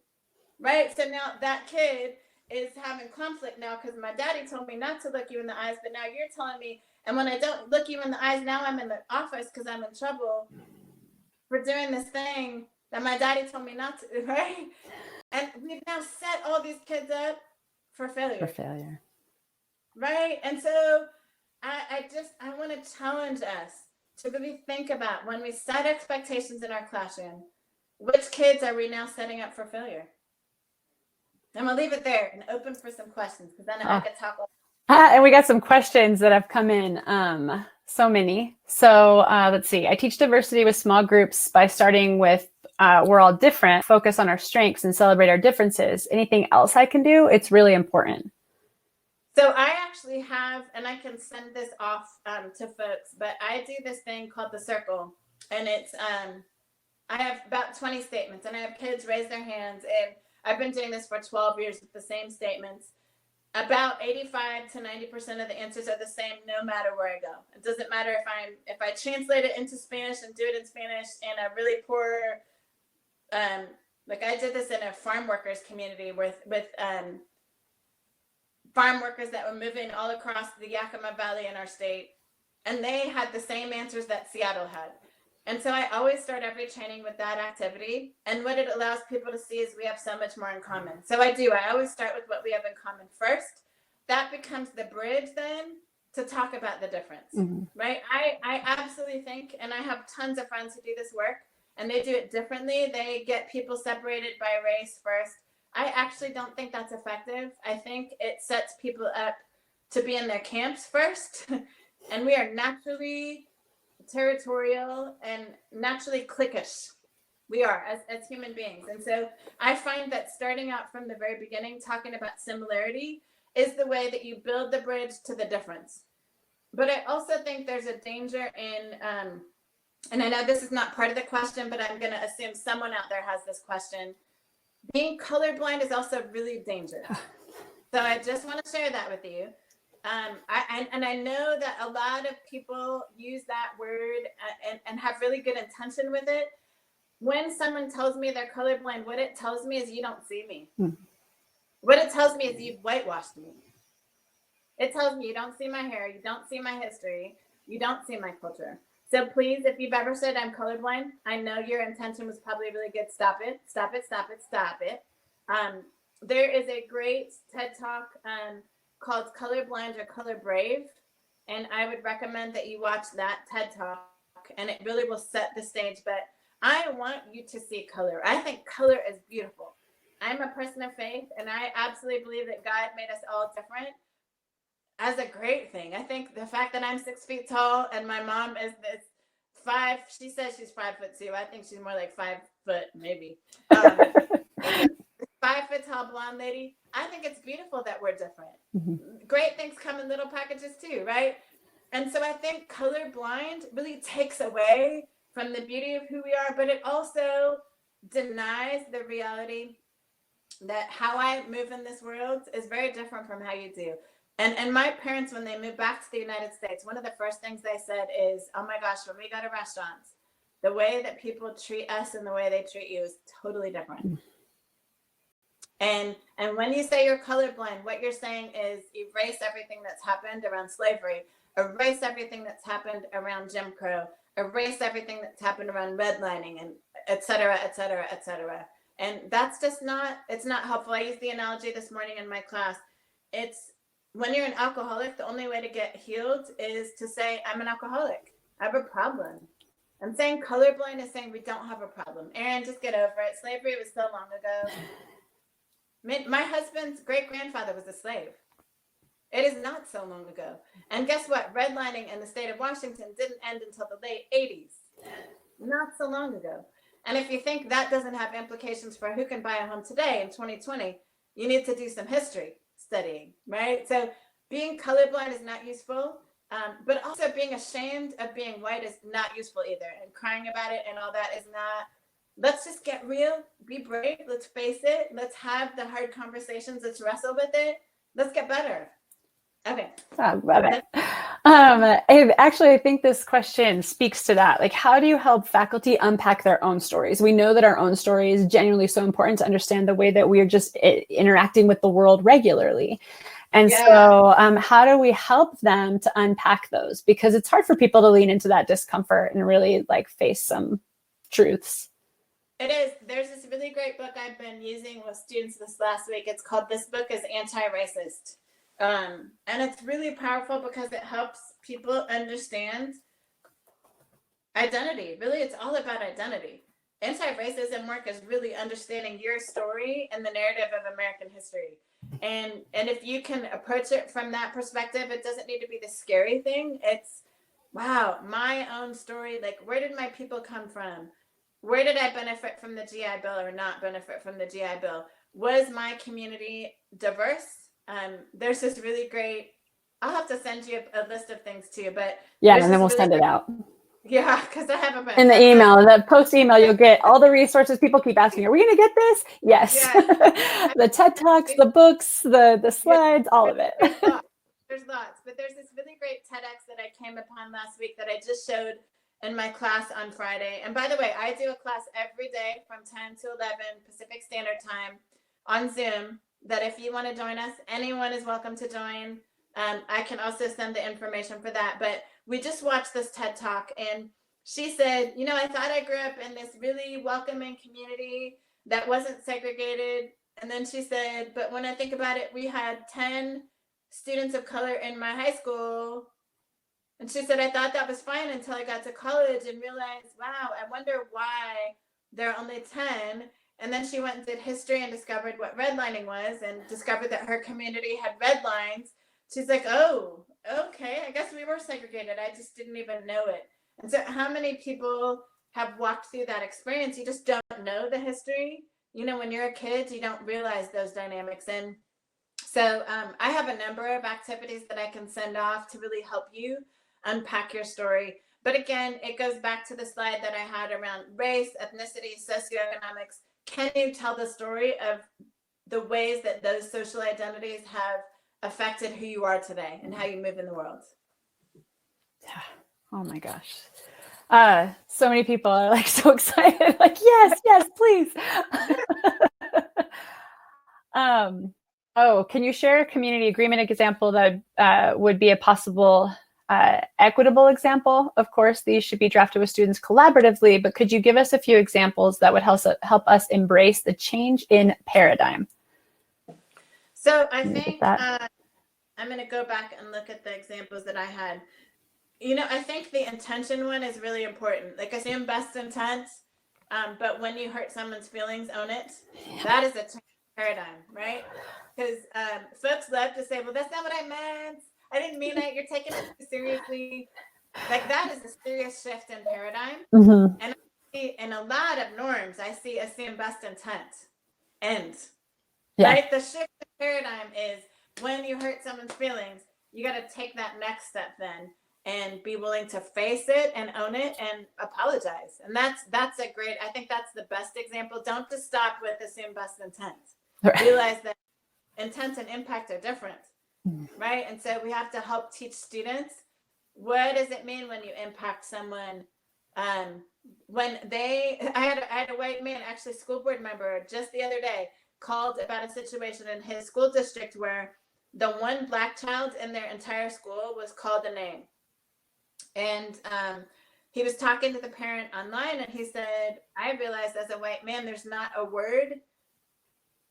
right? So now that kid is having conflict now because my daddy told me not to look you in the eyes, but now you're telling me, and when I don't look you in the eyes, now I'm in the office because I'm in trouble for doing this thing that my daddy told me not to, right? And we've now set all these kids up for failure. Right? And so I want to challenge us to really think about when we set expectations in our classroom, which kids are we now setting up for failure? I'm going to leave it there and open for some questions because then I could talk. And we got some questions that have come in. So many. So let's see. I teach diversity with small groups by starting with we're all different, focus on our strengths and celebrate our differences. Anything else I can do? It's really important. So I actually have, and I can send this off to folks, but I do this thing called the circle. And it's, I have about 20 statements and I have kids raise their hands. And I've been doing this for 12 years with the same statements. About 85 to 90% of the answers are the same no matter where I go. It doesn't matter if I translate it into Spanish and do it in Spanish in a really poor, like I did this in a farm workers community with farm workers that were moving all across the Yakima Valley in our state. And they had the same answers that Seattle had. And so I always start every training with that activity. And what it allows people to see is we have so much more in common. So I always start with what we have in common first. That becomes the bridge then to talk about the difference, right? I absolutely think, and I have tons of friends who do this work and they do it differently. They get people separated by race first. I actually don't think that's effective. I think it sets people up to be in their camps first. And we are naturally territorial and naturally cliquish. We are as human beings. And so I find that starting out from the very beginning, talking about similarity is the way that you build the bridge to the difference. But I also think there's a danger in, and I know this is not part of the question, but I'm going to assume someone out there has this question. Being colorblind is also really dangerous. So I just want to share that with you. I know that a lot of people use that word and have really good intention with it. When someone tells me they're colorblind, what it tells me is you don't see me. What it tells me is you've whitewashed me. It tells me you don't see my hair, you don't see my history, you don't see my culture. So please, if you've ever said I'm colorblind, I know your intention was probably really good. Stop it, stop it, stop it, stop it. There is a great TED Talk called Colorblind or Color Brave. And I would recommend that you watch that TED Talk, and it really will set the stage. But I want you to see color. I think color is beautiful. I'm a person of faith, and I absolutely believe that God made us all different as a great thing. I think the fact that I'm 6 feet tall and my mom is this she says she's 5'2". I think she's more like 5 foot, maybe. 5 foot tall blonde lady. I think it's beautiful that we're different. Mm-hmm. Great things come in little packages too, right? And so I think colorblind really takes away from the beauty of who we are, but it also denies the reality that how I move in this world is very different from how you do. And my parents, when they moved back to the United States, one of the first things they said is, oh my gosh, when we go to restaurants, the way that people treat us and the way they treat you is totally different. And when you say you're colorblind, what you're saying is erase everything that's happened around slavery, erase everything that's happened around Jim Crow, erase everything that's happened around redlining, and et cetera, et cetera, et cetera. And that's just it's not helpful. I used the analogy this morning in my class. It's when you're an alcoholic, the only way to get healed is to say, I'm an alcoholic. I have a problem. I'm saying colorblind is saying we don't have a problem. Erin, just get over it. Slavery was so long ago. My husband's great-grandfather was a slave. It is not so long ago. And guess what? Redlining in the state of Washington didn't end until the late 80s. Not so long ago. And if you think that doesn't have implications for who can buy a home today in 2020, you need to do some history studying, right? So being colorblind is not useful, but also being ashamed of being white is not useful either. And crying about it and all that is not. Let's just get real, be brave, let's face it, let's have the hard conversations, let's wrestle with it, let's get better. Okay. I love it. I think this question speaks to that. Like, how do you help faculty unpack their own stories? We know that our own story is genuinely so important to understand the way that we are just interacting with the world regularly. And so how do we help them to unpack those? Because it's hard for people to lean into that discomfort and really like face some truths. It is. There's this really great book I've been using with students this last week. It's called This Book is Anti-Racist. And it's really powerful because it helps people understand identity. Really, it's all about identity. Anti-racism work is really understanding your story and the narrative of American history. And if you can approach it from that perspective, it doesn't need to be the scary thing. It's, wow, my own story. Like, where did my people come from? Where did I benefit from the GI Bill or not benefit from the GI Bill? Was my community diverse? There's this really great, I'll have to send you a list of things too, but yeah, and then we'll send it out. Yeah, because I haven't been. In the email, the post email, you'll get all the resources. People keep asking, are we going to get this? Yes. Yeah. The TED Talks, the books, the slides, all of it. There's lots, but there's this really great TEDx that I came upon last week that I just showed in my class on Friday. And by the way, I do a class every day from 10 to 11 Pacific Standard Time on Zoom, that if you want to join us, anyone is welcome to join. I can also send the information for that. But we just watched this TED Talk, and she said, you know, I thought I grew up in this really welcoming community that wasn't segregated. And then she said, but when I think about it, we had 10 students of color in my high school. And she said, I thought that was fine until I got to college and realized, wow, I wonder why there are only 10. And then she went and did history and discovered what redlining was and discovered that her community had red lines. She's like, oh, okay, I guess we were segregated. I just didn't even know it. And so how many people have walked through that experience? You just don't know the history. You know, when you're a kid, you don't realize those dynamics. And so I have a number of activities that I can send off to really help you unpack your story. But again, it goes back to the slide that I had around race, ethnicity, socioeconomics. Can you tell the story of the ways that those social identities have affected who you are today and how you move in the world? Yeah. Oh my gosh. So many people are like so excited, like, yes, please. Can you share a community agreement example that would be a possible equitable example. Of course, these should be drafted with students collaboratively, but could you give us a few examples that would help us embrace the change in paradigm? So I think I'm going to go back and look at the examples that I had. I think the intention one is really important. Like I say, in best intent, but when you hurt someone's feelings, own it. That is a change in paradigm, right? Because folks love to say, well, that's not what I meant. I didn't mean it. You're taking it too seriously. Like that is a serious shift in paradigm. Mm-hmm. And I see in a lot of norms, I see assume best intent end. Yeah. Right? The shift in paradigm is when you hurt someone's feelings, you got to take that next step then and be willing to face it and own it and apologize. And that's a great, I think that's the best example. Don't just stop with assume best intent. Right. Realize that intent and impact are different, right? And so we have to help teach students, what does it mean when you impact someone? I had a white man, actually school board member, just the other day, called about a situation in his school district where the one Black child in their entire school was called a name. And he was talking to the parent online, and he said, I realized as a white man, there's not a word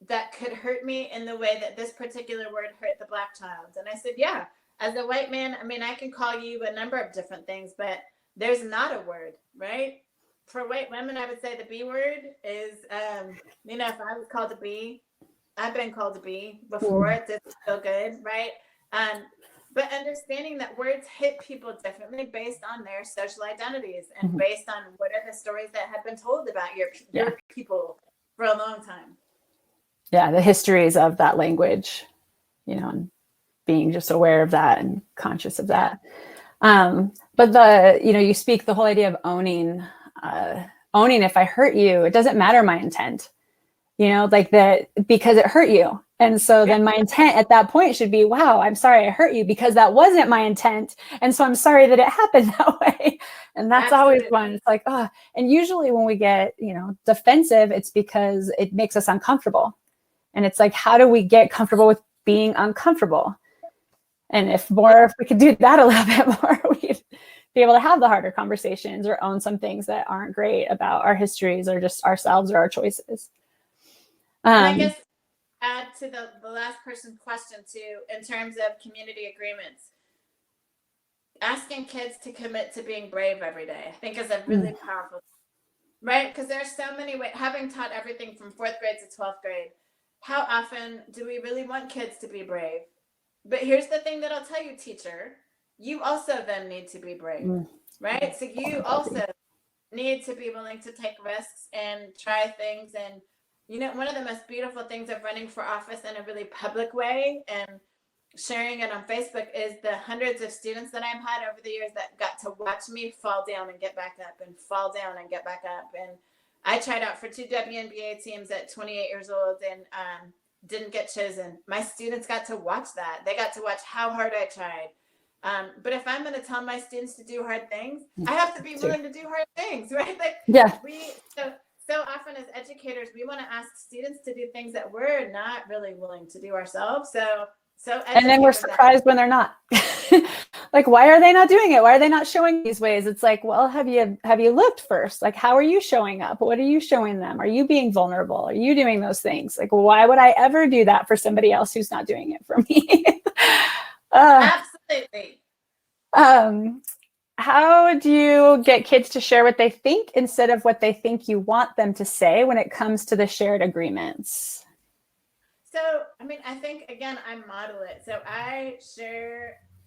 that could hurt me in the way that this particular word hurt the Black child. And I said, yeah, as a white man, I mean, I can call you a number of different things, but there's not a word, right? For white women, I would say the B word is, if I was called a B, I've been called a B before. It doesn't feel good, right? But understanding that words hit people differently based on their social identities and based on what are the stories that have been told about your people for a long time. Yeah, the histories of that language, and being just aware of that and conscious of that. But you speak the whole idea of owning if I hurt you, it doesn't matter my intent, like that, because it hurt you. And so then my intent at that point should be, wow, I'm sorry I hurt you because that wasn't my intent. And so I'm sorry that it happened that way. And that's always one. It's like, oh, and usually when we get, defensive, it's because it makes us uncomfortable. And it's like, how do we get comfortable with being uncomfortable? And if we could do that a little bit more, we'd be able to have the harder conversations or own some things that aren't great about our histories or just ourselves or our choices. And I guess add to the last person's question too, in terms of community agreements, asking kids to commit to being brave every day, I think is a really powerful, right? Because there's so many ways, having taught everything from 4th grade to 12th grade, how often do we really want kids to be brave? But here's the thing that I'll tell you, teacher, you also then need to be brave, right? So you also need to be willing to take risks and try things. And, one of the most beautiful things of running for office in a really public way and sharing it on Facebook is the hundreds of students that I've had over the years that got to watch me fall down and get back up and fall down and get back up. And I tried out for 2 WNBA teams at 28 years old and didn't get chosen. My students got to watch that. They got to watch how hard I tried. But if I'm going to tell my students to do hard things, I have to be willing to do hard things, right? So often as educators, we want to ask students to do things that we're not really willing to do ourselves. And then we're surprised when they're not. Like, why are they not doing it? Why are they not showing these ways? It's like, well, have you looked first? Like, how are you showing up? What are you showing them? Are you being vulnerable? Are you doing those things? Like, why would I ever do that for somebody else who's not doing it for me? Absolutely. How do you get kids to share what they think instead of what they think you want them to say when it comes to the shared agreements? So, I think, again, I model it. So I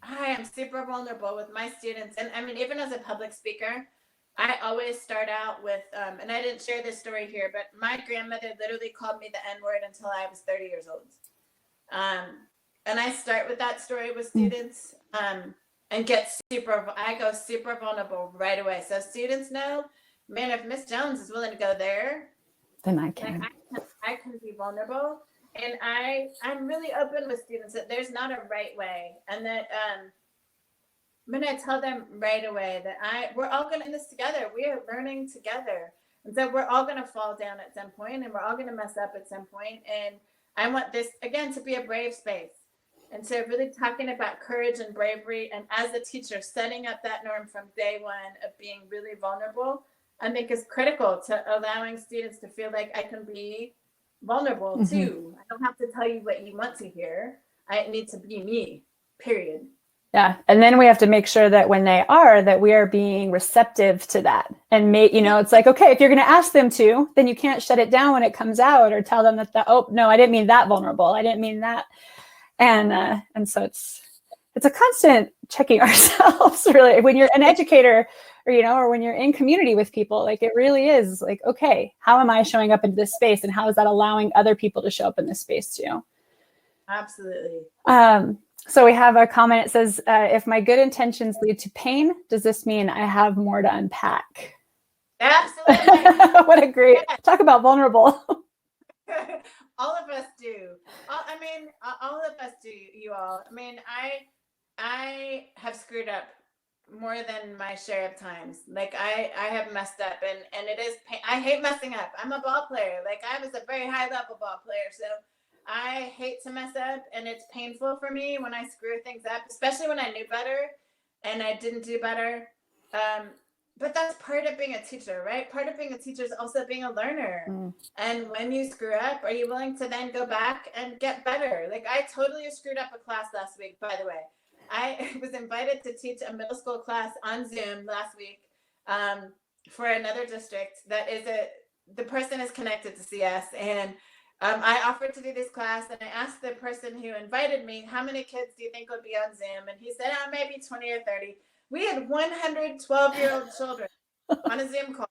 am super vulnerable with my students. And even as a public speaker, I always start out with, and I didn't share this story here, but my grandmother literally called me the N-word until I was 30 years old. And I start with that story with students and I go super vulnerable right away. So students know, man, if Miss Jones is willing to go there, then I can. I can be vulnerable. And I'm really open with students that there's not a right way. And that I'm going to tell them right away that we're all going to do this together. We are learning together. And so we're all going to fall down at some point and we're all going to mess up at some point. And I want this, again, to be a brave space. And so really talking about courage and bravery, and as a teacher, setting up that norm from day one of being really vulnerable, I think is critical to allowing students to feel like I can be vulnerable too. I don't have to tell you what you want to hear. I need to be me, period. Yeah. And then we have to make sure that when they are, that we are being receptive to that. And it's like, okay, if you're going to ask them to, then you can't shut it down when it comes out or tell them that, oh, no, I didn't mean that vulnerable. I didn't mean that. And so it's a constant checking ourselves, really, when you're an educator or when you're in community with people. Like, it really is like, okay, how am I showing up into this space, and how is that allowing other people to show up in this space too? Absolutely. So we have a comment. It says, if my good intentions lead to pain, does this mean I have more to unpack? Absolutely. What a great, talk about vulnerable. All of us do. All of us do, you all. I mean, I have screwed up more than my share of times. Like, I have messed up, and it is pain. I hate messing up. I'm a ball player. Like, I was a very high level ball player. So I hate to mess up, and it's painful for me when I screw things up, especially when I knew better and I didn't do better. But that's part of being a teacher, right? Part of being a teacher is also being a learner. And when you screw up, are you willing to then go back and get better? Like, I totally screwed up a class last week, by the way. I was invited to teach a middle school class on Zoom last week for another district that is the person is connected to CS. And I offered to do this class, and I asked the person who invited me, how many kids do you think would be on Zoom? And he said, maybe 20 or 30. We had 112-year-old children on a Zoom call.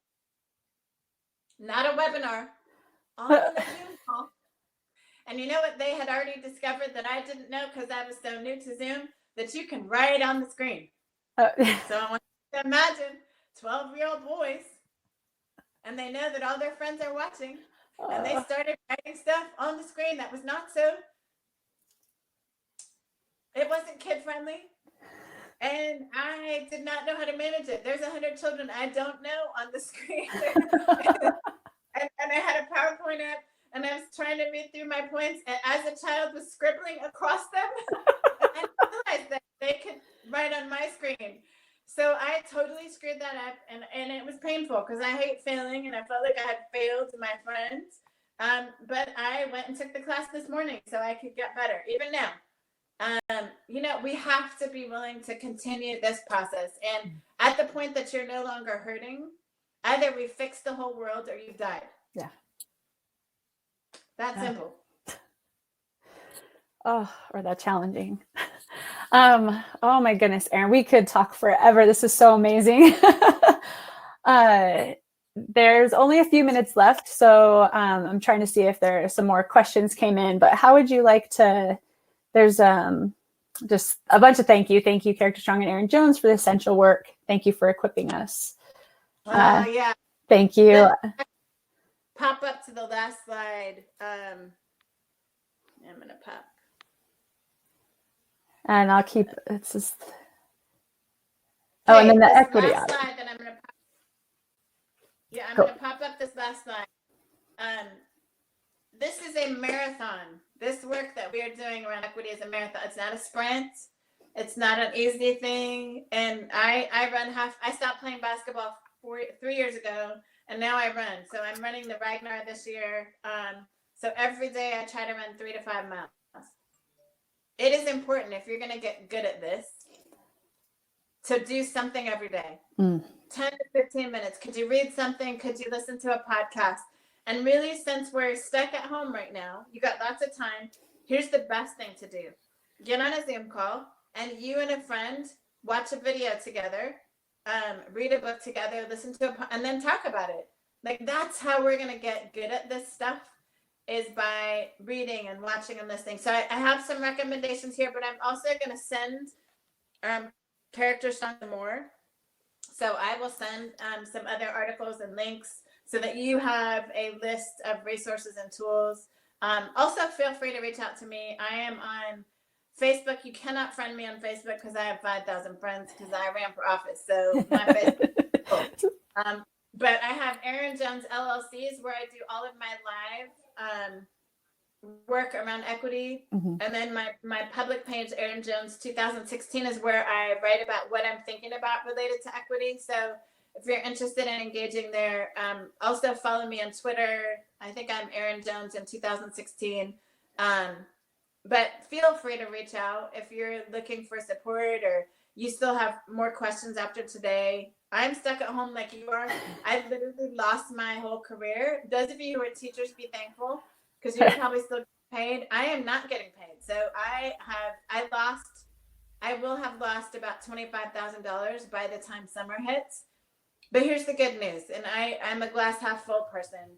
Not a webinar, on a Zoom call. And you know what they had already discovered that I didn't know, because I was so new to Zoom? That you can write on the screen. So I want you to imagine 12-year-old boys, and they know that all their friends are watching, and they started writing stuff on the screen that was not so, it wasn't kid friendly. And I did not know how to manage it. There's 100 children I don't know on the screen. and I had a PowerPoint up, and I was trying to read through my points, and as a child was scribbling across them, and I realized that they could write on my screen. So I totally screwed that up, and it was painful, because I hate failing, and I felt like I had failed my friends. But I went and took the class this morning so I could get better, even now. We have to be willing to continue this process. And at the point that you're no longer hurting, either we fix the whole world or you've died. Yeah. That's simple. Oh, or that challenging. Oh my goodness, Erin, we could talk forever. This is so amazing. There's only a few minutes left, so I'm trying to see if there are some more questions came in, but how would you like to, there's just a bunch of thank you, Character Strong and Erin Jones, for the essential work. Thank you for equipping us. Yeah. Thank you. Pop up to the last slide. I'm going to pop. And I'll keep, it's just, and then the equity last slide that I'm going to pop. Yeah, I'm going to pop up this last slide. This is a marathon. This work that we are doing around equity is a marathon. It's not a sprint. It's not an easy thing. And I run I stopped playing basketball 3 years ago, and now I run. So I'm running the Ragnar this year. So every day I try to run 3 to 5 miles. It is important, if you're going to get good at this, to do something every day. 10 to 15 minutes. Could you read something? Could you listen to a podcast? And really, since we're stuck at home right now, you got lots of time, here's the best thing to do. Get on a Zoom call, and you and a friend watch a video together, read a book together, listen to and then talk about it. Like, that's how we're going to get good at this stuff, is by reading and watching and listening. So I have some recommendations here, but I'm also going to send Character Strong more. So I will send some other articles and links so that you have a list of resources and tools. Also, feel free to reach out to me. I am on Facebook. You cannot friend me on Facebook because I have 5,000 friends because I ran for office. So my Facebook is full. But I have Erin Jones LLCs where I do all of my live work around equity. And then my public page, Erin Jones 2016, is where I write about what I'm thinking about related to equity. So if you're interested in engaging there, also follow me on Twitter. I think I'm Erin Jones in 2016. But feel free to reach out if you're looking for support or you still have more questions after today. I'm stuck at home like you are. I've literally lost my whole career. Those of you who are teachers, be thankful because you're probably still getting paid. I am not getting paid. So I will have lost about $25,000 by the time summer hits. But here's the good news, and I'm a glass half full person.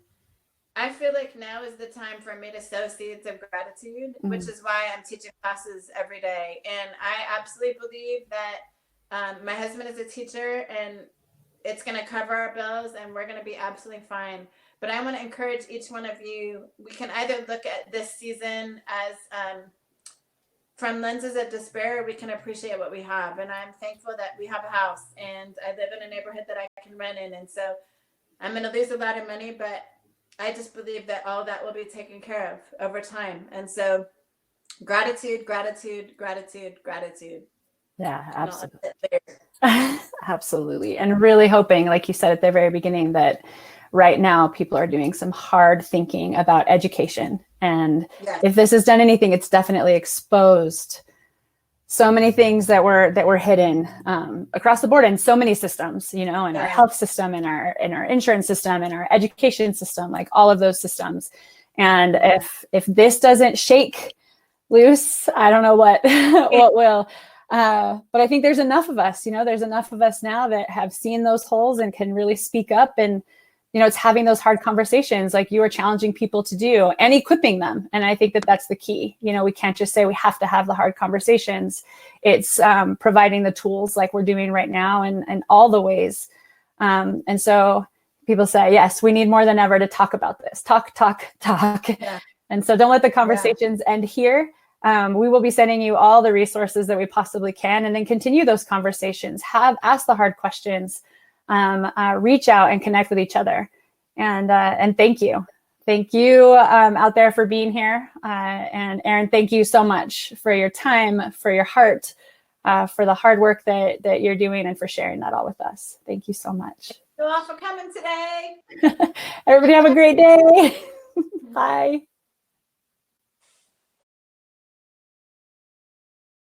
I feel like now is the time for me to sow seeds of gratitude, which is why I'm teaching classes every day. And I absolutely believe that my husband is a teacher and it's going to cover our bills and we're going to be absolutely fine. But I want to encourage each one of you. We can either look at this season as from lenses of despair, or we can appreciate what we have. And I'm thankful that we have a house and I live in a neighborhood that I can rent in. And so I'm going to lose a lot of money, but I just believe that all that will be taken care of over time. And so gratitude, gratitude, gratitude, gratitude. Yeah, absolutely. Absolutely. And really hoping, like you said at the very beginning, that right now people are doing some hard thinking about education. And if this has done anything, it's definitely exposed so many things that were hidden across the board in so many systems, in our health system, in our insurance system, in our education system, like all of those systems. And if this doesn't shake loose, I don't know what will. But I think there's enough of us, there's enough of us now that have seen those holes and can really speak up. And it's having those hard conversations like you are challenging people to do and equipping them. And I think that that's the key. We can't just say we have to have the hard conversations. It's providing the tools like we're doing right now and all the ways. And so people say, yes, we need more than ever to talk about this. Talk. Yeah. And so don't let the conversations end here. We will be sending you all the resources that we possibly can, and then continue those conversations. Ask the hard questions. Reach out and connect with each other. And thank you. Thank you out there for being here. And Erin, thank you so much for your time, for your heart, for the hard work that you're doing and for sharing that all with us. Thank you so much. Thank you all for coming today. Everybody have a great day. Bye.